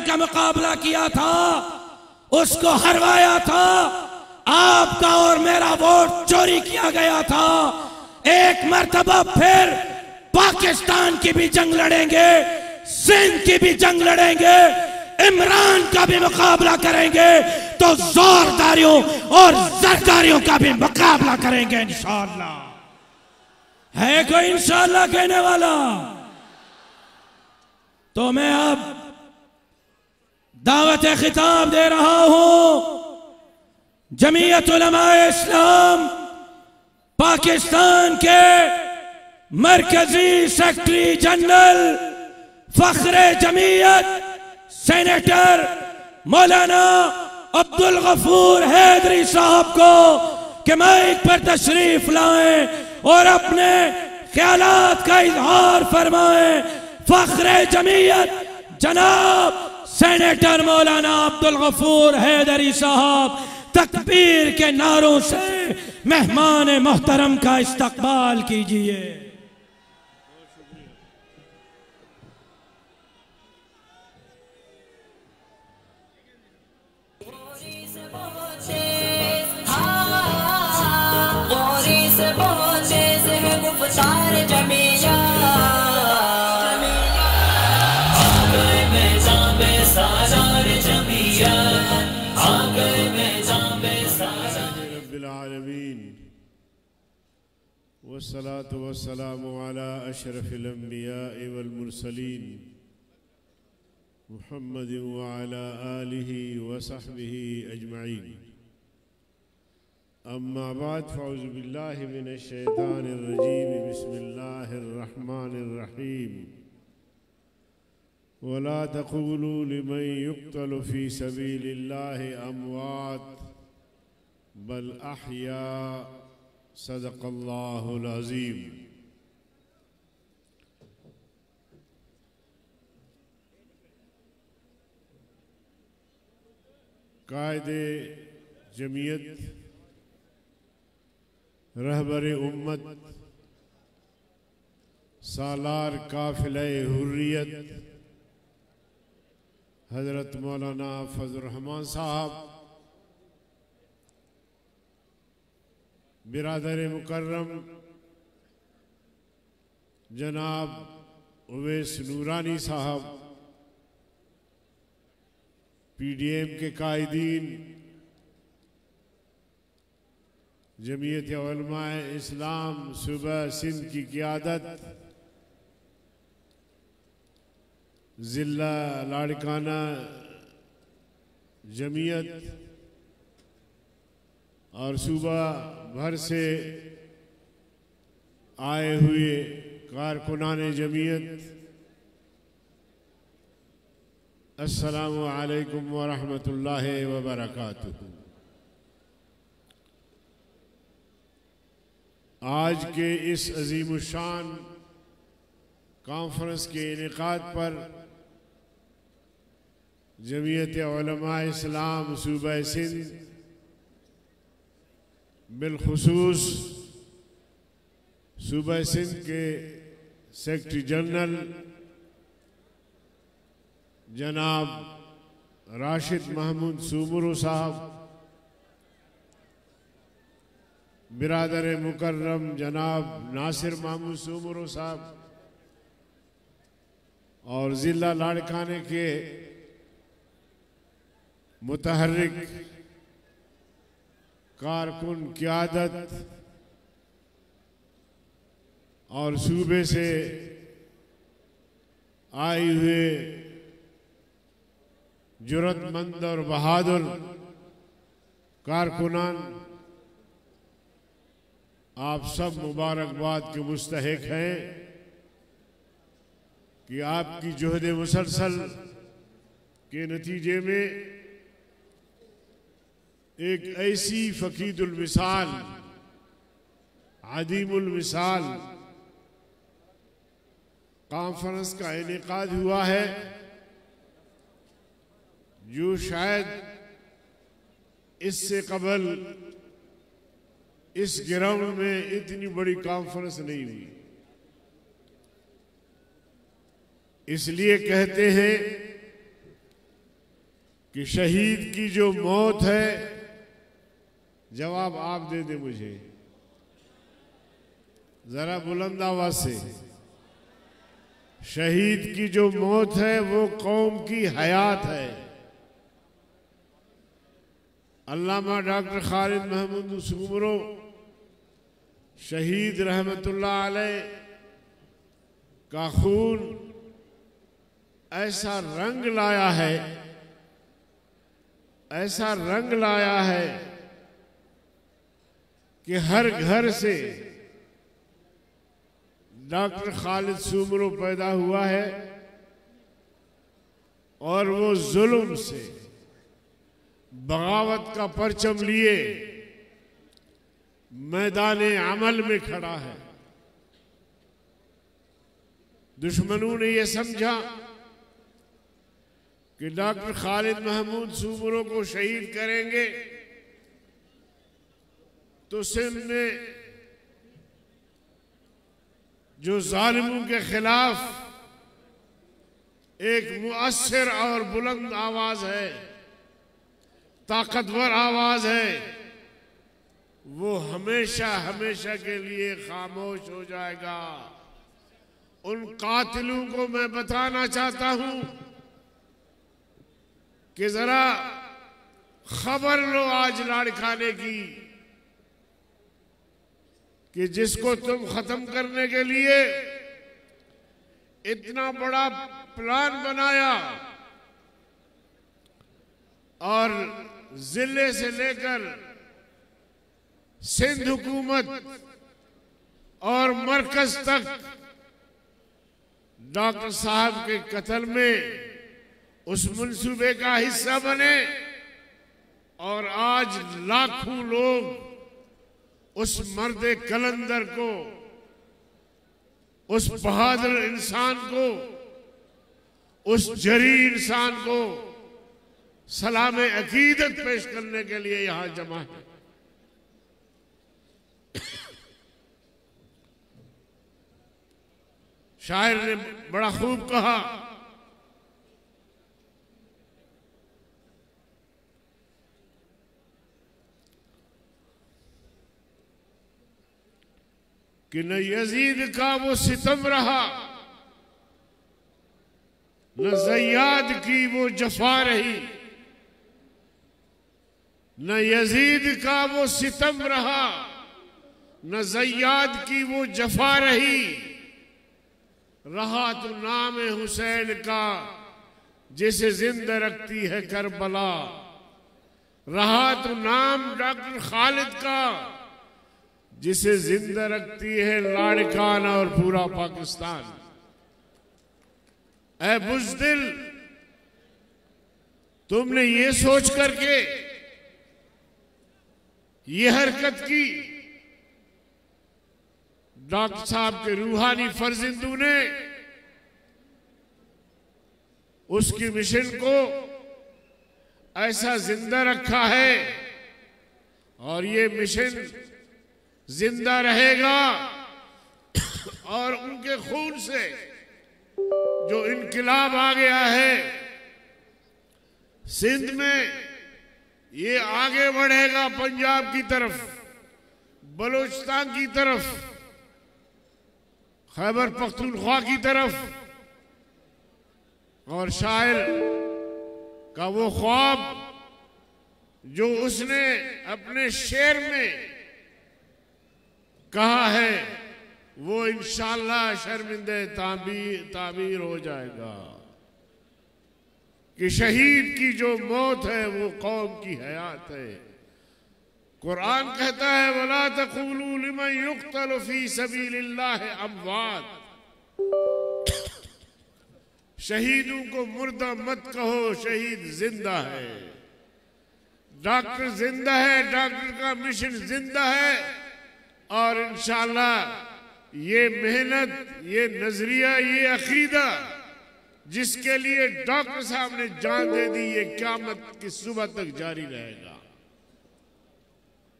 का मुकाबला किया था, उसको हरवाया था। आपका और मेरा वोट चोरी किया गया था। एक मर्तबा फिर पाकिस्तान की भी जंग लड़ेंगे, सिंध की भी जंग लड़ेंगे, इमरान का भी मुकाबला करेंगे, तो जोरदारियों और जरदारियों का भी मुकाबला करेंगे इंशाअल्लाह। है कोई इंशाअल्लाह कहने वाला? तो मैं अब दावत खिताब दे रहा हूं जमीयत उलमाए इस्लाम पाकिस्तान के मरकजी सेक्रेटरी जनरल फख्रे जमीयत सेनेटर मौलाना अब्दुल गफूर हैदरी साहब को कि माइक पर तशरीफ लाएं और अपने ख्यालात का इजहार फरमाएं। फख्रे जमीयत जनाब सेनेटर मौलाना अब्दुल गफूर हैदरी साहब तकबीर के नारों से मेहमान मोहतरम का इस्तकबाल कीजिए। वस्सलातु वस्सलामु अला अशरफिल अंबिया वल मुरसलीन मुहम्मद व अला आलिहि व सहबिहि अजमईन। अम्मा बाद फौज़ु बिल्लाहि मिनश शैतानिर रजीम। बिस्मिल्लाहिर रहमानिर रहीम। वला तक़ूलू लिमन युक़्तलु फ़ी सबीलिल्लाहि अमवात बल अहया सदक़ल्लाहुल अज़ीम। कायदे जमीयत रहबरे उम्मत सालार काफ़िले हुर्रियत हज़रत मौलाना फज़लुर रहमान साहब, बिरादर मुकर्रम जनाब उवैस नूरानी साहब, PDM के कायदीन, जमीयत उलमाए इस्लाम सूबा सिंध की क़ियादत, ज़िला लाड़काना जमीयत और सूबा भर से आए हुए कारकुनान जमीयत, अस्सलामु अलैकुम व रहमतुल्लाहि व बरकातुहू। आज के इस अज़ीमुश्शान कॉन्फ्रेंस के इनेकाद पर जमीयत उलमाए इस्लाम सूबा सिंध बिलखुसूस सूबा सिंध के सेक्रेटरी जनरल जनाब राशिद महमूद सूमरू साहब, बिरादर मुकर्रम जनाब नासिर महमूद सूमरू साहब और ज़िला लाड़काने के मुतहर्रिक कारकुन क़ियादत और सूबे से आए हुए जुर्रतमंद और बहादुर कारकुनान, आप सब मुबारकबाद के मुस्तहिक हैं कि आपकी जुहद मुसलसल के नतीजे में एक ऐसी फ़कीदुल मिसाल, अदीमुल मिसाल कॉन्फ्रेंस का इनेकाद हुआ है, जो शायद इससे कबल इस ग्राउंड में इतनी बड़ी कॉन्फ्रेंस नहीं हुई। इसलिए कहते हैं कि शहीद की जो मौत है, जवाब आप दे दे मुझे जरा बुलंद आवाज से। शहीद की जो मौत है वो कौम की हयात है। अल्लामा डॉक्टर खालिद महमूद सुमरो शहीद रहमतुल्लाह अलैह का खून ऐसा रंग लाया है, ऐसा रंग लाया है कि हर घर से डॉक्टर खालिद सुमरो पैदा हुआ है और वो जुल्म से बगावत का परचम लिए मैदान अमल में खड़ा है। दुश्मनों ने यह समझा कि डॉक्टर खालिद महमूद सुमरो को शहीद करेंगे तो सिंध में जो जालिमों के खिलाफ एक मुअस्सिर और बुलंद आवाज है, ताकतवर आवाज है, वो हमेशा हमेशा के लिए खामोश हो जाएगा। उन कातिलों को मैं बताना चाहता हूं कि जरा खबर लो आज लाड़काने की कि जिसको तुम खत्म करने के लिए इतना बड़ा प्लान बनाया और जिले से लेकर सिंध हुकूमत और मरकज तक डॉक्टर साहब के कत्ल में उस मंसूबे का हिस्सा बने और आज लाखों लोग उस मर्द कलंदर को, उस बहादुर इंसान को, उस जरी इंसान को सलाम अकीदत पेश करने के लिए यहां जमा है। शायर ने बड़ा खूब कहा कि न यजीद का वो सितम रहा, न ज़य्याद की वो जफा रही। न यजीद का वो सितम रहा, न ज़य्याद की वो जफा रही। रहा तो नाम हुसैन का जिसे जिंदा रखती है करबला। रहा तो नाम डॉक्टर खालिद का जिसे जिंदा रखती है लाड़कान और पूरा पाकिस्तान। ऐ बुज़दिल, तुमने ये सोच करके ये हरकत की, डॉक्टर साहब के रूहानी फर्जिंदू ने उसकी मिशन को ऐसा जिंदा रखा है और ये मिशन जिंदा रहेगा और उनके खून से जो इनकलाब आ गया है सिंध में, ये आगे बढ़ेगा पंजाब की तरफ, बलूचिस्तान की तरफ, खैबर पख्तूनख्वा की तरफ। और शायर का वो ख्वाब जो उसने अपने शेर में कहा है वो इंशाअल्लाह शर्मिंदे ताबीर हो जाएगा कि शहीद की जो मौत है वो कौम की हयात है। कुरान कहता है वला तक़ूलू लिमन युक़्तलु फी सबीलिल्लाह अमवात। शहीदों को मुर्दा मत कहो, शहीद जिंदा है। डॉक्टर जिंदा है, डॉक्टर का मिशन जिंदा है और इंशाअल्लाह ये मेहनत, ये नजरिया, ये अकीदा जिसके लिए डॉक्टर साहब ने जान दे दी, ये क़यामत की सुबह तक जारी रहेगा।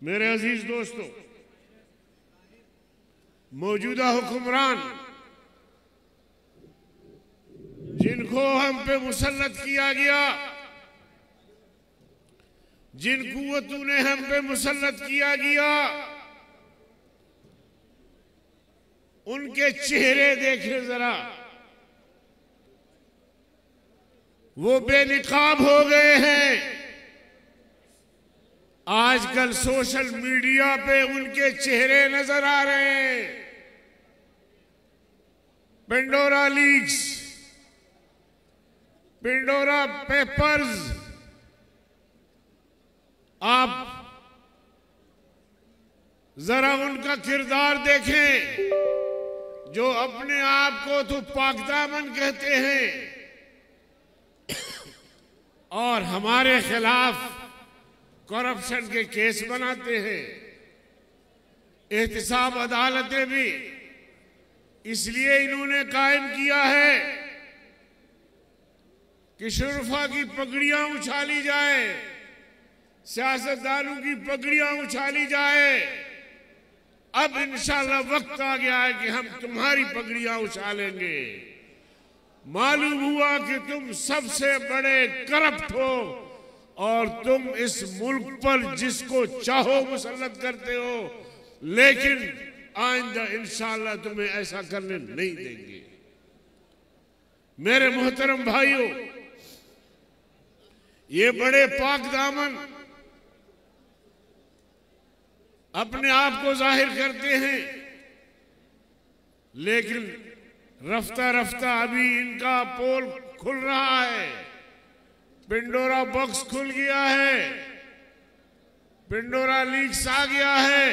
मेरे अजीज दोस्तों, मौजूदा हुक्मरान जिनको हम पे मुसल्लत किया गया, जिन कुव्वतों ने हम पे मुसल्लत किया गया, उनके चेहरे देखे जरा, वो बेनिकाब हो गए हैं। आजकल सोशल मीडिया पे उनके चेहरे नजर आ रहे हैं। पेंडोरा लीक्स, पेंडोरा पेपर्स, आप जरा उनका किरदार देखें, जो अपने आप को तो पाकदामन कहते हैं और हमारे खिलाफ करप्शन के केस बनाते हैं। एहतिसाब अदालतें भी इसलिए इन्होंने कायम किया है कि शुरफा की पगड़ियां उछाली जाए, सियासतदानों की पगड़ियां उछाली जाए। अब इंशाल्लाह वक्त आ गया है कि हम तुम्हारी पगड़ियां उछालेंगे। मालूम हुआ कि तुम सबसे बड़े करप्ट हो और तुम इस मुल्क पर जिसको चाहो मुसल्लत करते हो, लेकिन आइंदा इंशाअल्लाह तुम्हें ऐसा करने नहीं देंगे। मेरे मोहतरम भाइयों, ये बड़े पाक दामन अपने आप को जाहिर करते हैं, लेकिन रफ्ता रफ्ता अभी इनका पोल खुल रहा है। पेंडोरा बॉक्स खुल गया है, पेंडोरा लीक्स आ गया है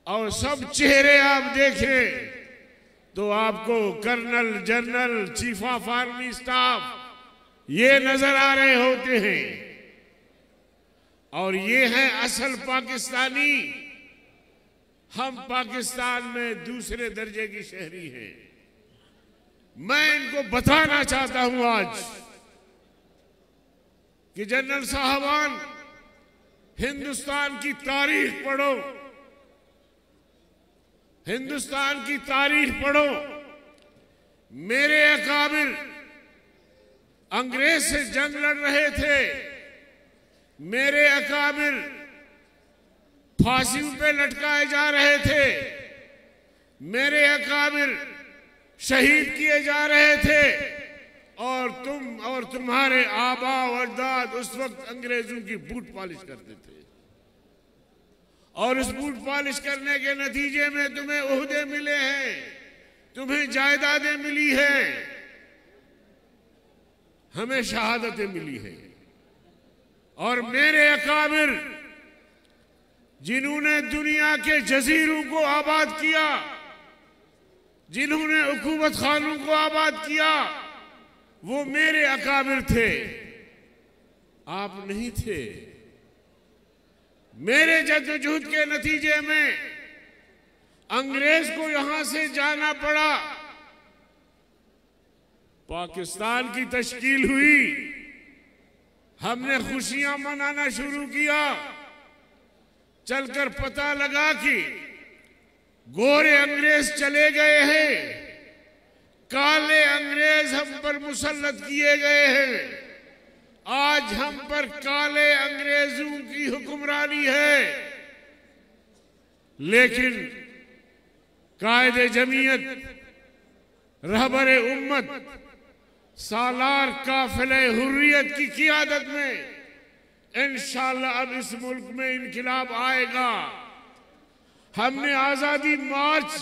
और सब चेहरे आप देखें तो आपको colonel, general, chief of army staff ये नजर आ रहे होते हैं। और ये है असल पाकिस्तानी। हम पाकिस्तान में दूसरे दर्जे की शहरी हैं। मैं इनको बताना चाहता हूं आज कि जनरल साहबान, हिंदुस्तान की तारीख पढ़ो, हिंदुस्तान की तारीख पढ़ो। मेरे अकाबिर अंग्रेज से जंग लड़ रहे थे, मेरे अकाबिर फांसियों पे लटकाए जा रहे थे, मेरे अकाबिर शहीद किए जा रहे थे, और तुम और तुम्हारे आबा और अजदाद उस वक्त अंग्रेजों की बूट पॉलिश करते थे। और उस बूट पॉलिश करने के नतीजे में तुम्हें ओहदे मिले हैं, तुम्हें जायदादें मिली हैं, हमें शहादतें मिली हैं। और मेरे अकाबिर जिन्होंने दुनिया के जजीरों को आबाद किया, जिन्होंने हुकूमत खानों को आबाद किया, वो मेरे अकाबिर थे, आप नहीं थे। मेरे जद्दोजहद के नतीजे में अंग्रेज को यहां से जाना पड़ा, पाकिस्तान की तश्कील हुई, हमने खुशियां मनाना शुरू किया। चलकर पता लगा कि गोरे अंग्रेज चले गए हैं, काले अंग्रेज हम पर मुसल्लत किए गए हैं। आज हम पर काले अंग्रेजों की हुक्मरानी है, लेकिन कायदे जमीयत, रहबरे उम्मत, सालार काफिले हुर्रियत की क़ियादत में इंशाअल्लाह अब इस मुल्क में इनकिलाब आएगा। हमने आजादी मार्च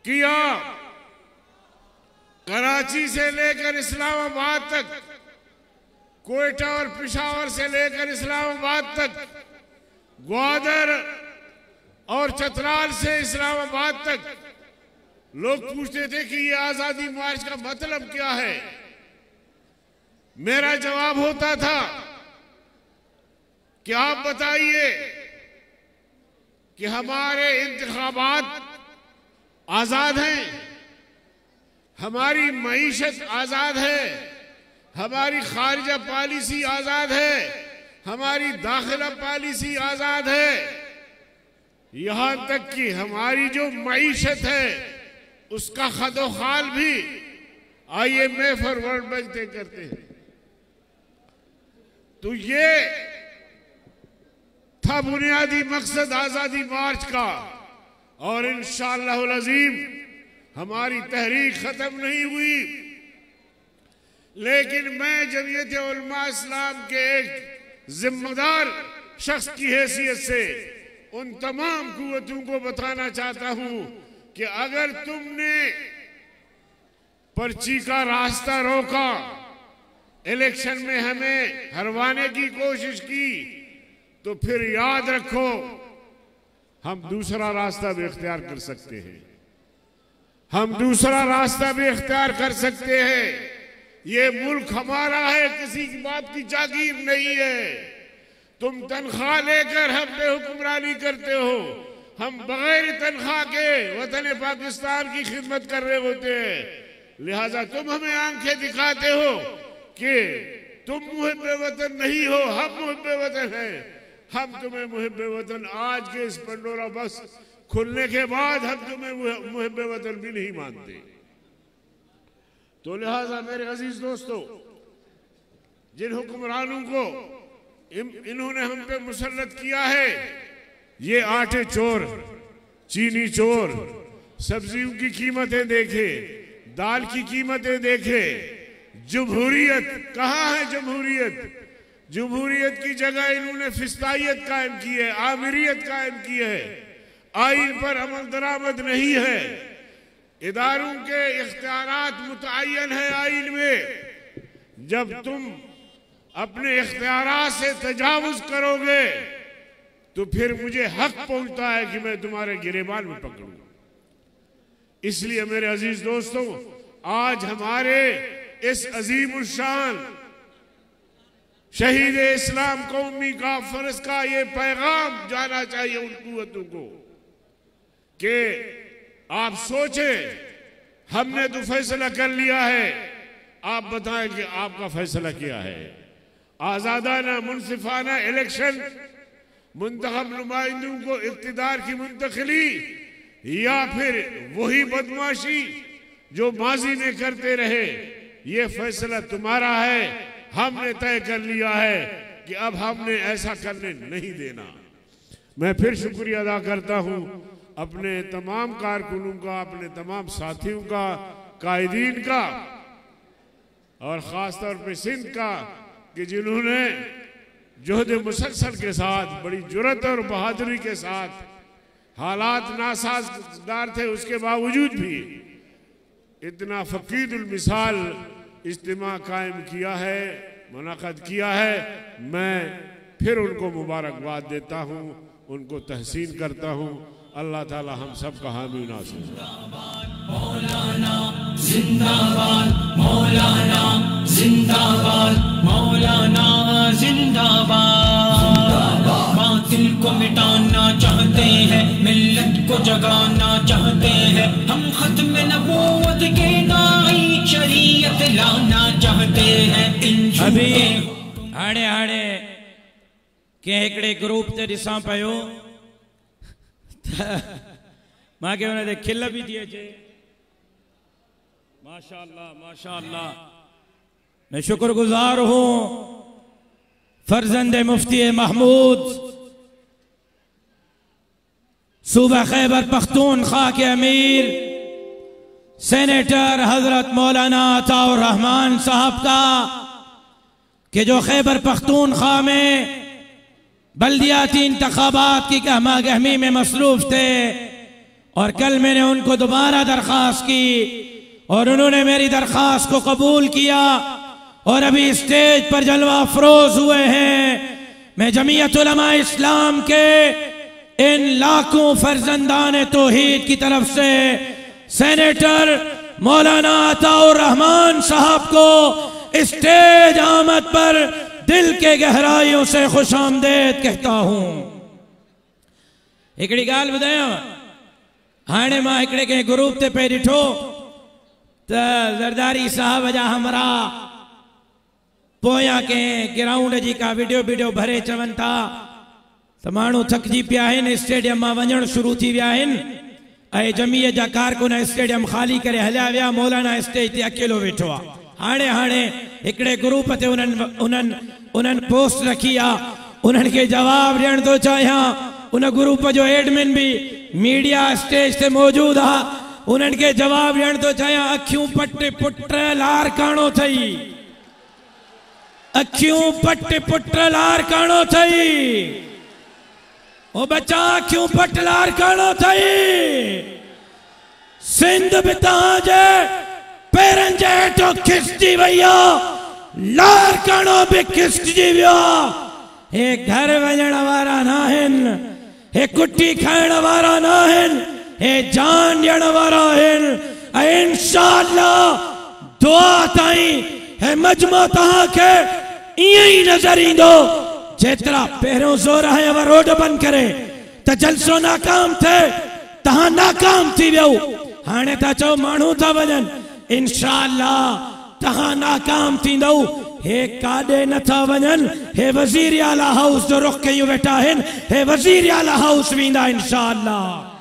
किया, कराची से लेकर इस्लामाबाद तक, कोयटा और पेशावर से लेकर इस्लामाबाद तक, ग्वादर और चतराल से इस्लामाबाद तक। लोग पूछते थे कि ये आजादी मार्च का मतलब क्या है। मेरा जवाब होता था कि आप बताइए कि हमारे इंतखाबात आजाद हैं, हमारी मईशत आजाद है, हमारी खारिजा पॉलिसी आजाद है, हमारी दाखिला पॉलिसी आजाद है, यहां तक कि हमारी जो मईशत है उसका खदोखाल भी IMF और वर्ल्ड बैंक तय करते हैं। तो ये था बुनियादी मकसद आजादी मार्च का। और इंशाअल्लाह अज़ीम हमारी तहरीक खत्म नहीं हुई, लेकिन मैं जमीयत उलमा इस्लाम के एक जिम्मेदार शख्स की हैसियत से उन तमाम कुव्वतों को बताना चाहता हूं कि अगर तुमने पर्ची का रास्ता रोका, इलेक्शन में हमें हरवाने की कोशिश की, तो फिर याद रखो हम दूसरा रास्ता भी इख्तियार कर सकते हैं। हम दूसरा रास्ता भी इख्तियार कर सकते हैं। ये मुल्क हमारा है, किसी की बात की जागीर नहीं है। तुम तनख्वाह लेकर हम पे हुक्मरानी करते हो, हम बगैर तनख्वाह के वतन पाकिस्तान की खिदमत कर रहे होते हैं। लिहाजा तुम हमें आंखें दिखाते हो कि तुम मुहिब्बे वतन नहीं हो, हम मुहिब्बे वतन हैं। हम तुम्हें मुहिब्बे वतन आज के इस पंडोरा बस खुलने के बाद हम तुम्हें मुहिब्बे वतन भी नहीं मानते। तो लिहाजा मेरे अजीज दोस्तों, जिन हुक्मरानों को इन्होंने हम पे मुसल्लत किया है, ये आटे चोर, चीनी चोर, सब्जियों की कीमतें देखे, दाल की कीमतें देखे। जमहूरियत कहाँ है? जमहूरियत जमहूरियत की जगह इन्होंने फिस्तायत कायम की है, आमिरियत कायम की है। आइन पर अमल दरामद नहीं है। इदारों के इख्तियारात मुतअय्यन है आइन में। जब तुम अपने इख्तियारात से तजावुज करोगे तो फिर मुझे हक पहुंचता है कि मैं तुम्हारे गिरेबान में पकड़ूं। इसलिए मेरे अजीज दोस्तों, आज हमारे इस अजीम उशान शहीद इस्लाम कौमी का फर्ज का ये पैगाम जाना चाहिए उन कुव्वतों को कि आप सोचें, हमने तो फैसला कर लिया है, आप बताएं कि आपका फैसला क्या है। आजादाना मुनसिफाना इलेक्शन, मुंतखब नुमाइंदों को इक्तिदार की मुंतकिली, या फिर वही बदमाशी जो माजी में करते रहे, ये फैसला तुम्हारा है। हमने तय कर लिया है कि अब हमने ऐसा करने नहीं देना। मैं फिर शुक्रिया अदा करता हूं अपने तमाम कारकुनों का, अपने तमाम साथियों का, कायदीन का, और ख़ास तौर पे सिंध का, कि जिन्होंने जोहद मुसलसल के साथ, बड़ी जुर्रत और बहादुरी के साथ, हालात नासाजगार थे उसके बावजूद भी इतना फकीदुल मिसाल इज्तिमा कायम किया है, मुनाक़द किया है। मैं फिर उनको मुबारकबाद देता हूँ, उनको तहसीन करता हूँ। अल्लाह ताला हम सब का हामी नासिर। मौलाना जिंदाबाद, मौलाना जिंदाबाद, मौलाना जिंदाबाद। बातिल को मिटाना चाहते हैं, मिल्लत को जगाना चाहते हैं। हम खत्म नबूवत के दाई शरीयत लाना चाहते हैं। अभी हाणे हाणे के हिकिड़े ग्रुप ते ॾिसां पियो मांखे हुन ते खिल बि थी अचे। माशाअल्लाह माशाअल्लाह। मैं शुक्रगुजार हूँ फर्जंद मुफ्ती महमूद सूबा खैबर पख्तूनख्वा के अमीर सेनेटर हजरत मौलाना अताउर रहमान साहब का, कि जो खैबर पख्तूनख्वा में बल्दियाती इंतखाबात की गहमा गहमी में मसरूफ थे, और कल मैंने उनको दोबारा दरख्वास्त की और उन्होंने मेरी दरख्वास्त को कबूल किया और अभी स्टेज पर जलवा अफरोज हुए हैं। मैं जमीयत उलमा इस्लाम के इन लाखों फर्जंदान तौहीद की तरफ से सेनेटर मौलाना अताउर रहमान साहब को स्टेज आमद पर दिल के गहराइयों से खुश आमदेद कहता हूं। हिकिड़ी गाल ॿुधायां, हाणे मां हिकिड़े कंहिं ग्रुप ते पे ॾिठो त ज़रदारी साहब जा हमरा पोयां कंहिं ग्राउंड जी का वीडियो भरे चवनि था त माण्हू थकिजी पिया आहिनि, स्टेडियम मां वञणु शुरू थी विया आहिनि ऐं जमीयत जा कारकुन स्टेडियम ख़ाली करे हलिया विया, मौलाना स्टेज ते अकेलो वेठो आहे। हाणे हाणे हिकिड़े ग्रुप ते उन्हनि पोस्ट रखी आहे, उन्हनि खे जवाब ॾियण थो चाहियां। उन ग्रुप जो एडमिन भी मीडिया स्टेज ते मौजूद आहे, उन्हनि खे जवाब ॾियण थो चाहियां। अखियूं पट पुट लार काणो थई, अखियूं पट पुट लार काणो थई, ओ बच्चा अखियूं पट लार काणो थई। सिंध भी तव्हांजे पेरनि जे हेठों खिसजी वई आहे, लार काणो भी खिसजी वियो आहे। हे घर वञण वारा न आहिनि, हे कुटी खाइण वारा न आहिनि, हे जान ॾियण वारा आहिनि। ऐं इंशाअल्लाह दुआ ताईं हे मजमो तव्हांखे ईअं ई नज़र ईंदो जेतिरा पहिरियों ज़ोर आयव रोड बंदि करे त जलसो नाकाम थिए, तव्हां नाकाम थी वियो। हाणे था चओ माण्हू था वञनि, इंशाअल्लाह तव्हां नाकाम थींदो। हे काॾे नथा वञनि, हे वज़ीर आला हाउस जो रुख कयूं वेठा आहिनि, हे वज़ीर आला हाउस वेंदा इंशाअल्लाह।